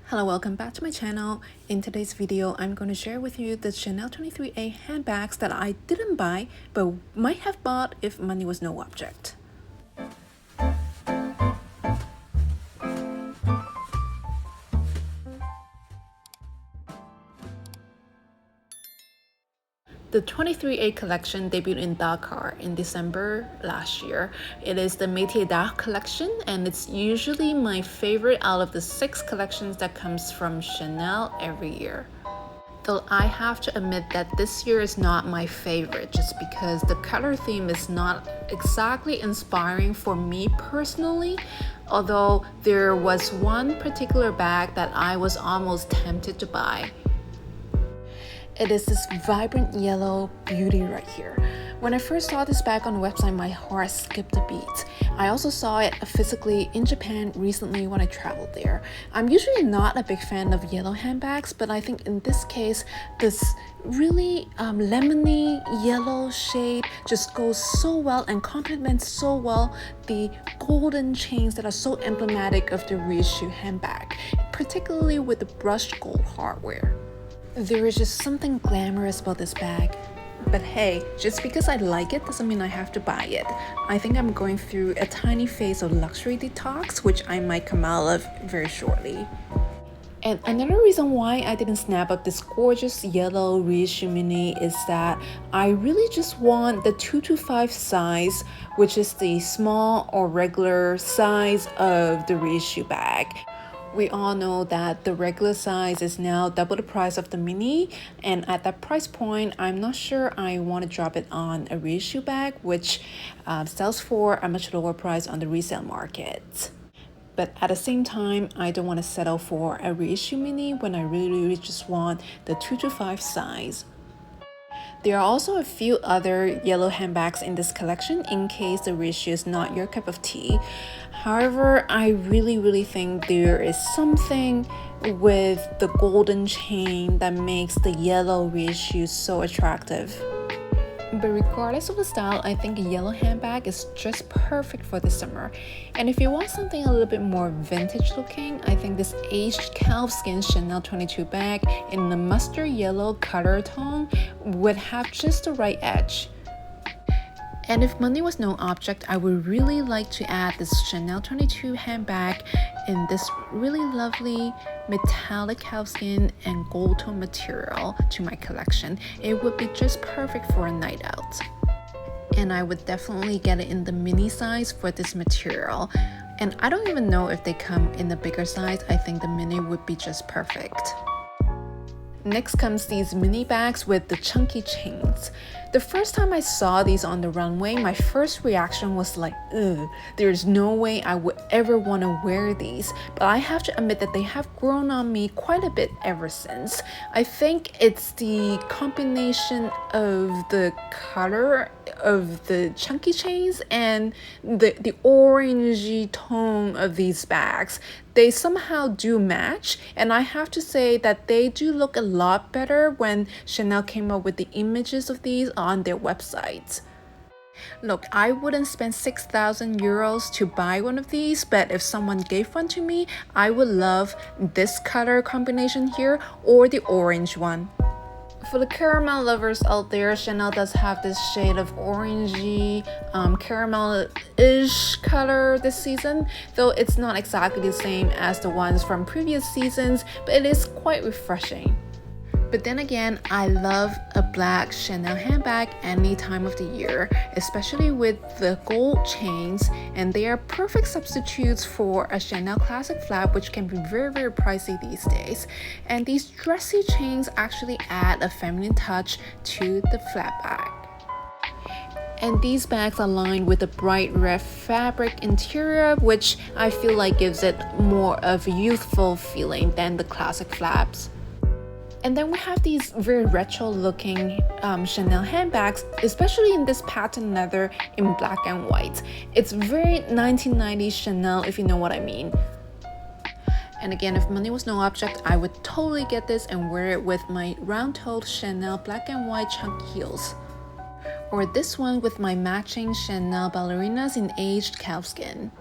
Hello, welcome back to my channel. In today's video, I'm going to share with you the Chanel 23A handbags that I didn't buy but might have bought if money was no object. The 23A collection debuted in Dakar in December last year. It is the métiers collection, and it's usually my favorite out of the 6 collections that comes from Chanel every year. Though I have to admit that this year is not my favorite just because the color theme is not exactly inspiring for me personally, although there was one particular bag that I was almost tempted to buy. It is this vibrant yellow beauty right here. When I first saw this bag on the website, my heart skipped a beat. I also saw it physically in Japan recently when I traveled there. I'm usually not a big fan of yellow handbags, but I think in this case, this really lemony yellow shade just goes so well and complements so well the golden chains that are so emblematic of the Reissue handbag, particularly with the brushed gold hardware. There is just something glamorous about this bag. But hey, just because I like it doesn't mean I have to buy it. I think I'm going through a tiny phase of luxury detox, which I might come out of very shortly. And another reason why I didn't snap up this gorgeous yellow Reissue mini is that I really just want the 2 to 5 size, which is the small or regular size of the Reissue bag. We all know that the regular size is now double the price of the mini, and at that price point, I'm not sure I want to drop it on a Reissue bag, which sells for a much lower price on the resale market. But at the same time, I don't want to settle for a Reissue mini when I really just want the 2 to 5 size. There are also a few other yellow handbags in this collection in case the Reissue is not your cup of tea. However, I really think there is something with the golden chain that makes the yellow Reissue so attractive. But regardless of the style, I think a yellow handbag is just perfect for the summer. And if you want something a little bit more vintage looking, I think this aged calfskin Chanel 22 bag in the mustard yellow color tone would have just the right edge. And if money was no object, I would really like to add this Chanel 22 handbag in this really lovely metallic calfskin and gold tone material to my collection. It would be just perfect for a night out. And I would definitely get it in the mini size for this material. And I don't even know if they come in the bigger size. I think the mini would be just perfect. Next comes these mini bags with the chunky chains. The first time I saw these on the runway, my first reaction was like, ugh, there's no way I would ever want to wear these. But I have to admit that they have grown on me quite a bit ever since. I think it's the combination of the color of the chunky chains and the orangey tone of these bags. They somehow do match, and I have to say that they do look a lot better when Chanel came up with the images of these on their website. Look, I wouldn't spend 6,000 euros to buy one of these, but if someone gave one to me, I would love this color combination here or the orange one. For the caramel lovers out there, Chanel does have this shade of orangey, caramel-ish color this season, though it's not exactly the same as the ones from previous seasons, but it is quite refreshing. But then again, I love a black Chanel handbag any time of the year, especially with the gold chains, and they are perfect substitutes for a Chanel classic flap, which can be very pricey these days. And these dressy chains actually add a feminine touch to the flap bag. And these bags are lined with a bright red fabric interior, which I feel like gives it more of a youthful feeling than the classic flaps. And then we have these very retro looking Chanel handbags, especially in this patent leather in black and white. It's very 1990s Chanel, if you know what I mean. And again, if money was no object, I would totally get this and wear it with my round-toed Chanel black and white chunky heels. Or this one with my matching Chanel ballerinas in aged calfskin.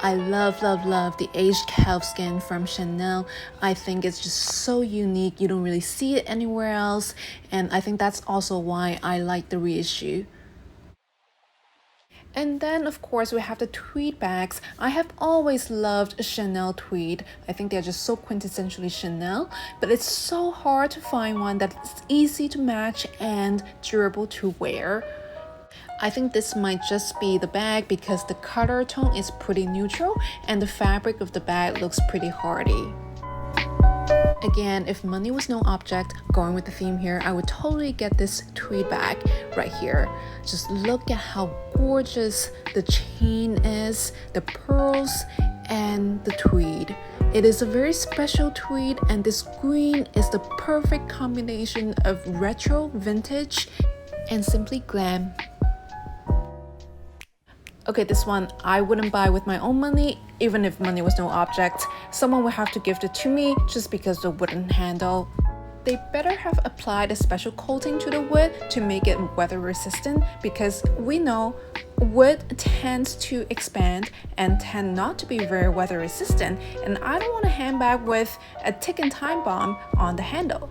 I love, love, love the aged calfskin from Chanel. I think it's just so unique. You don't really see it anywhere else. And I think that's also why I like the reissue. And then, of course, we have the tweed bags. I have always loved Chanel tweed. I think they're just so quintessentially Chanel, but it's so hard to find one that's easy to match and durable to wear. I think this might just be the bag because the color tone is pretty neutral and the fabric of the bag looks pretty hardy. Again, if money was no object, going with the theme here, I would totally get this tweed bag right here. Just look at how gorgeous the chain is, the pearls, and the tweed. It is a very special tweed, and this green is the perfect combination of retro, vintage, and simply glam. Okay, this one I wouldn't buy with my own money, even if money was no object. Someone would have to gift it to me just because of the wooden handle. They better have applied a special coating to the wood to make it weather resistant, because we know wood tends to expand and tend not to be very weather resistant, and I don't want a handbag with a ticking time bomb on the handle.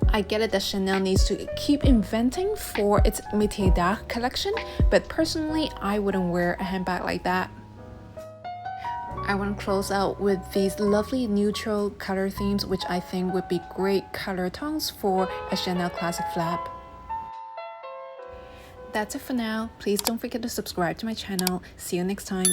I get it that Chanel needs to keep inventing for its métiers d'art collection, but personally, I wouldn't wear a handbag like that. I want to close out with these lovely neutral color themes, which I think would be great color tones for a Chanel classic flap. That's it for now. Please don't forget to subscribe to my channel. See you next time.